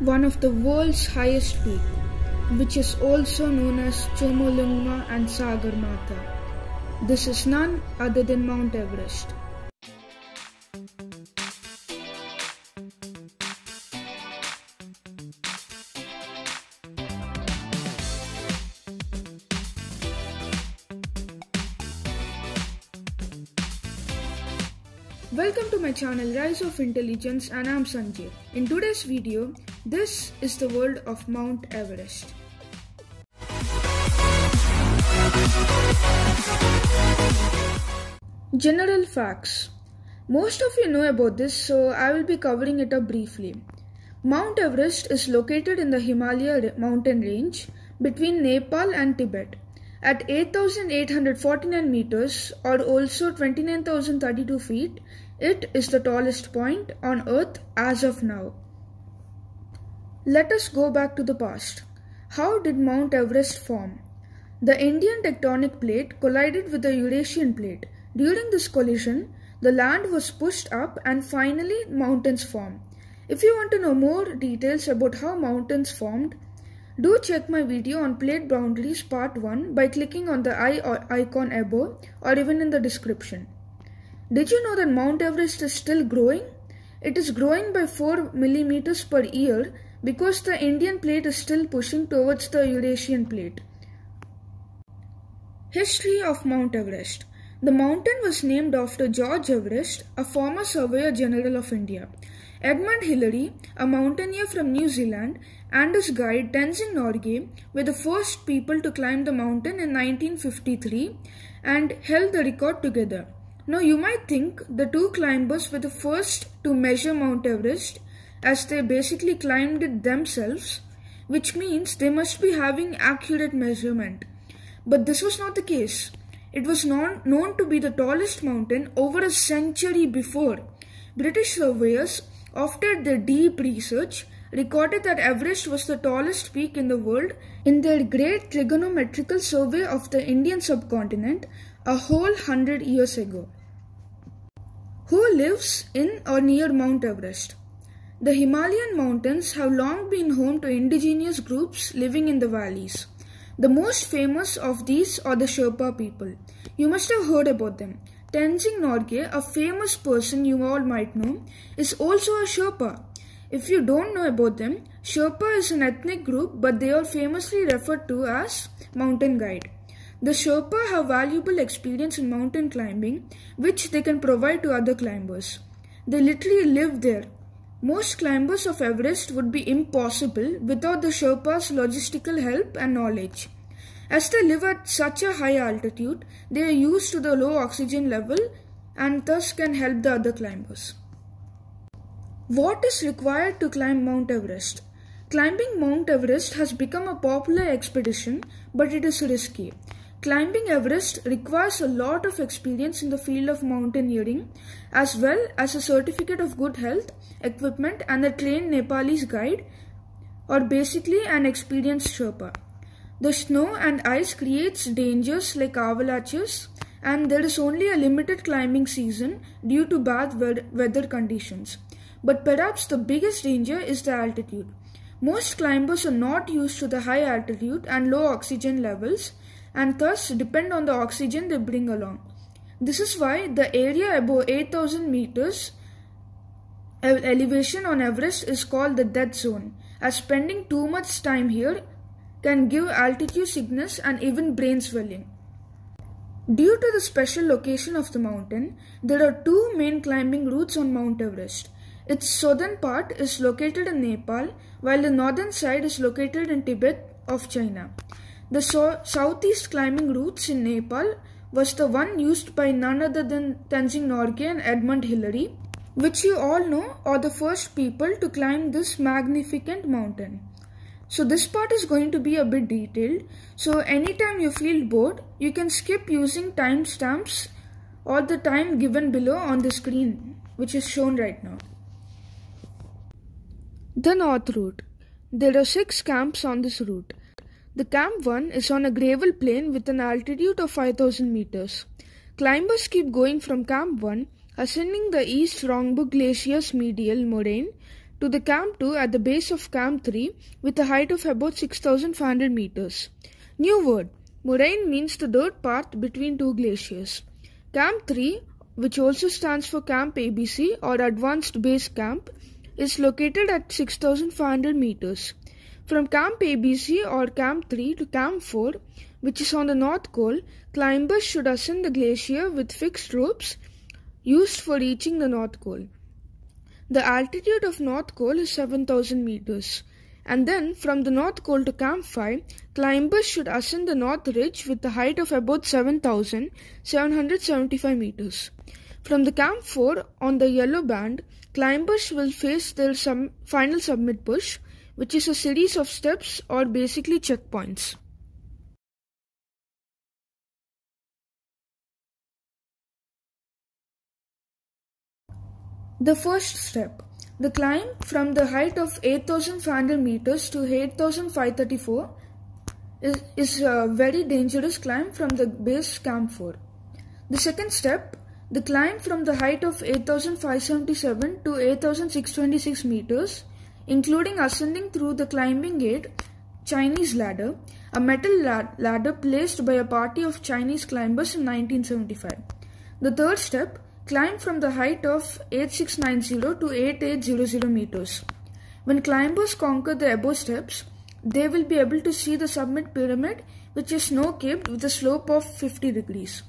one of the world's highest peak, which is also known as Chomolungma and Sagarmatha. This is none other than Mount Everest. Welcome to my channel Rise of Intelligence, and I'm Sanjay. In today's video, this is the world of Mount Everest. General facts. Most of you know about this, so I will be covering it up briefly. Mount Everest is located in the Himalaya mountain range between Nepal and Tibet. At 8,849 meters, or also 29,032 feet, it is the tallest point on Earth as of now. Let us go back to the past. How did Mount Everest form? The Indian tectonic plate collided with the Eurasian plate. During this collision, the land was pushed up and finally mountains formed. If you want to know more details about how mountains formed, do check my video on plate boundaries part 1 by clicking on the icon above or even in the description. Did you know that Mount Everest is still growing? It is growing by 4 millimeters per year because the Indian plate is still pushing towards the Eurasian plate. History of Mount Everest. The mountain was named after George Everest, a former Surveyor General of India. Edmund Hillary, a mountaineer from New Zealand, and his guide Tenzing Norgay were the first people to climb the mountain in 1953 and held the record together. Now you might think the two climbers were the first to measure Mount Everest, as they basically climbed it themselves, which means they must be having accurate measurement. But this was not the case. It was known to be the tallest mountain over a century before. British surveyors, after their deep research, recorded that Everest was the tallest peak in the world in their Great Trigonometrical Survey of the Indian subcontinent a whole 100 years ago. Who lives in or near Mount Everest? The Himalayan mountains have long been home to indigenous groups living in the valleys. The most famous of these are the Sherpa people. You must have heard about them. Tenzing Norgay, a famous person you all might know, is also a Sherpa. If you don't know about them, Sherpa is an ethnic group, but they are famously referred to as mountain guide. The Sherpa have valuable experience in mountain climbing, which they can provide to other climbers. They literally live there. Most climbers of Everest would be impossible without the Sherpa's logistical help and knowledge. As they live at such a high altitude, they are used to the low oxygen level and thus can help the other climbers. What is required to climb Mount Everest? Climbing Mount Everest has become a popular expedition, but it is risky. Climbing Everest requires a lot of experience in the field of mountaineering, as well as a certificate of good health, equipment, and a trained Nepalese guide, or basically an experienced Sherpa. The snow and ice creates dangers like avalanches, and there is only a limited climbing season due to bad weather conditions. But perhaps the biggest danger is the altitude. Most climbers are not used to the high altitude and low oxygen levels, and thus depend on the oxygen they bring along. This is why the area above 8,000 meters elevation on Everest is called the death zone, as spending too much time here can give altitude sickness and even brain swelling. Due to the special location of the mountain, there are two main climbing routes on Mount Everest. Its southern part is located in Nepal, while the northern side is located in Tibet of China. The southeast climbing routes in Nepal was the one used by none other than Tenzing Norgay and Edmund Hillary, which you all know are the first people to climb this magnificent mountain. So this part is going to be a bit detailed, so anytime you feel bored, you can skip using timestamps or the time given below on the screen, which is shown right now. The North Route. There are 6 camps on this route. The Camp 1 is on a gravel plain with an altitude of 5,000 meters. Climbers keep going from Camp 1, ascending the East Rongbuk Glacier's medial moraine to the Camp 2 at the base of Camp 3 with a height of about 6,500 meters. New word. Moraine means the dirt path between two glaciers. Camp 3, which also stands for Camp ABC or Advanced Base Camp, is located at 6,500 meters. From Camp ABC or Camp 3 to Camp 4, which is on the North Col, climbers should ascend the glacier with fixed ropes used for reaching the North Col. The altitude of North Col is 7,000 meters. And then from the North Col to Camp 5, climbers should ascend the North Ridge with a height of about 7,775 meters. From the Camp 4 on the yellow band, climbers will face their final summit push, which is a series of steps or basically checkpoints. The first step. The climb from the height of 8,500 meters to 8,534 is a very dangerous climb from the base Camp 4. The second step, the climb from the height of 8,577 to 8,626 meters, including ascending through the climbing gate Chinese ladder, a metal ladder placed by a party of Chinese climbers in 1975. The third step, climb from the height of 8690 to 8800 meters. When climbers conquer the above steps, they will be able to see the summit pyramid, which is snow-capped with a slope of 50 degrees.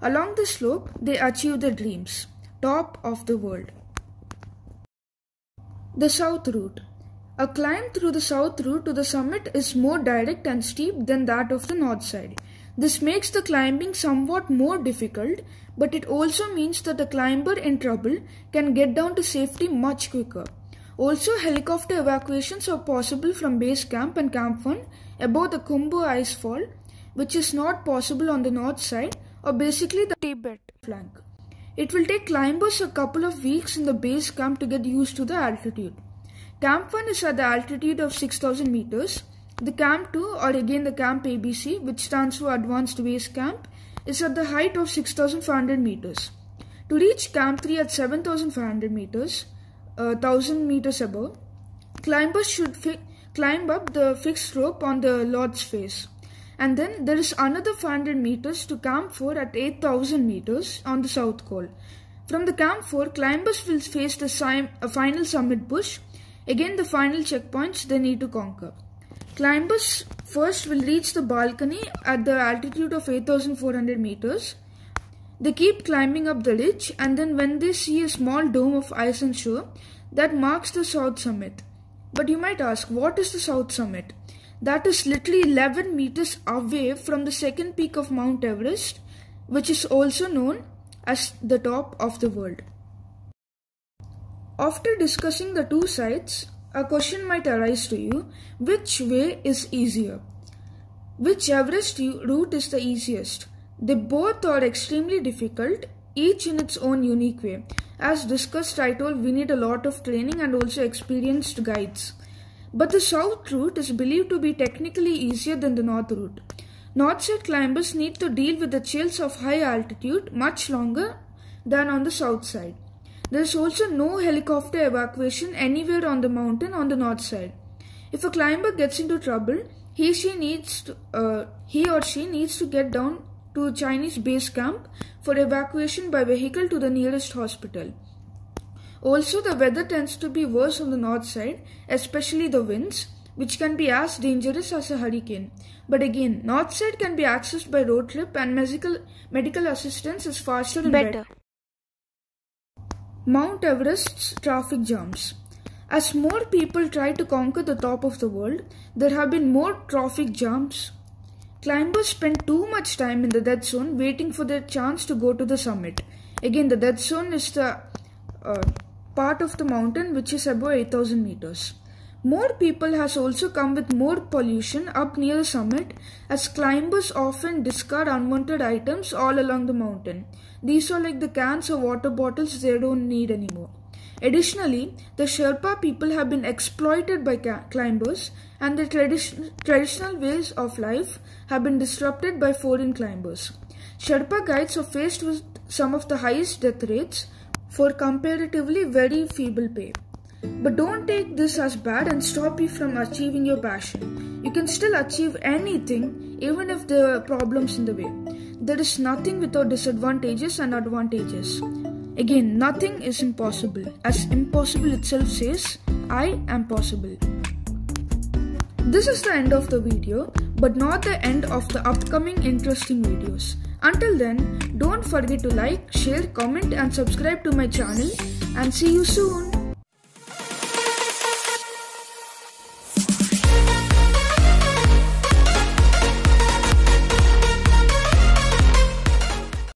Along the slope, they achieve their dreams, top of the world. The south route. A climb through the south route to the summit is more direct and steep than that of the north side. This makes the climbing somewhat more difficult, but it also means that the climber in trouble can get down to safety much quicker. Also, helicopter evacuations are possible from base camp and Camp 1 above the Khumbu icefall, which is not possible on the north side or basically the Tibet flank. It will take climbers a couple of weeks in the base camp to get used to the altitude. Camp 1 is at the altitude of 6,000 meters. The Camp 2, or again the Camp ABC, which stands for Advanced Base Camp, is at the height of 6,500 meters. To reach Camp 3 at 7,500 meters, 1,000 meters above, climbers should climb up the fixed rope on the Lord's face. And then there is another 500 meters to Camp 4 at 8,000 meters on the South Col. From the Camp 4, climbers will face the final summit push, again the final checkpoints they need to conquer. Climbers first will reach the balcony at the altitude of 8,400 meters. They keep climbing up the ridge, and then when they see a small dome of ice and snow, that marks the south summit. But you might ask, what is the south summit? That is literally 11 meters away from the second peak of Mount Everest, which is also known as the top of the world. After discussing the two sides, a question might arise to you: which way is easier? Which Everest route is the easiest? They both are extremely difficult, each in its own unique way. As discussed, I told we need a lot of training and also experienced guides. But the south route is believed to be technically easier than the north route. North side climbers need to deal with the chills of high altitude much longer than on the south side. There is also no helicopter evacuation anywhere on the mountain on the north side. If a climber gets into trouble, he or she needs to get down to a Chinese base camp for evacuation by vehicle to the nearest hospital. Also, the weather tends to be worse on the north side, especially the winds, which can be as dangerous as a hurricane. But again, north side can be accessed by road trip and medical assistance is faster and better. Mount Everest's traffic jams. As more people try to conquer the top of the world, there have been more traffic jams. Climbers spend too much time in the dead zone waiting for their chance to go to the summit. Again, the dead zone is the part of the mountain which is above 8,000 meters. More people has also come with more pollution up near the summit, as climbers often discard unwanted items all along the mountain. These are like the cans or water bottles they don't need anymore. Additionally, the Sherpa people have been exploited by climbers, and their traditional ways of life have been disrupted by foreign climbers. Sherpa guides are faced with some of the highest death rates for comparatively very feeble pay. But don't take this as bad and stop you from achieving your passion. You can still achieve anything even if there are problems in the way. There is nothing without disadvantages and advantages. Again, nothing is impossible. As impossible itself says, I am possible. This is the end of the video, but not the end of the upcoming interesting videos. Until then, don't forget to like, share, comment and subscribe to my channel, and see you soon.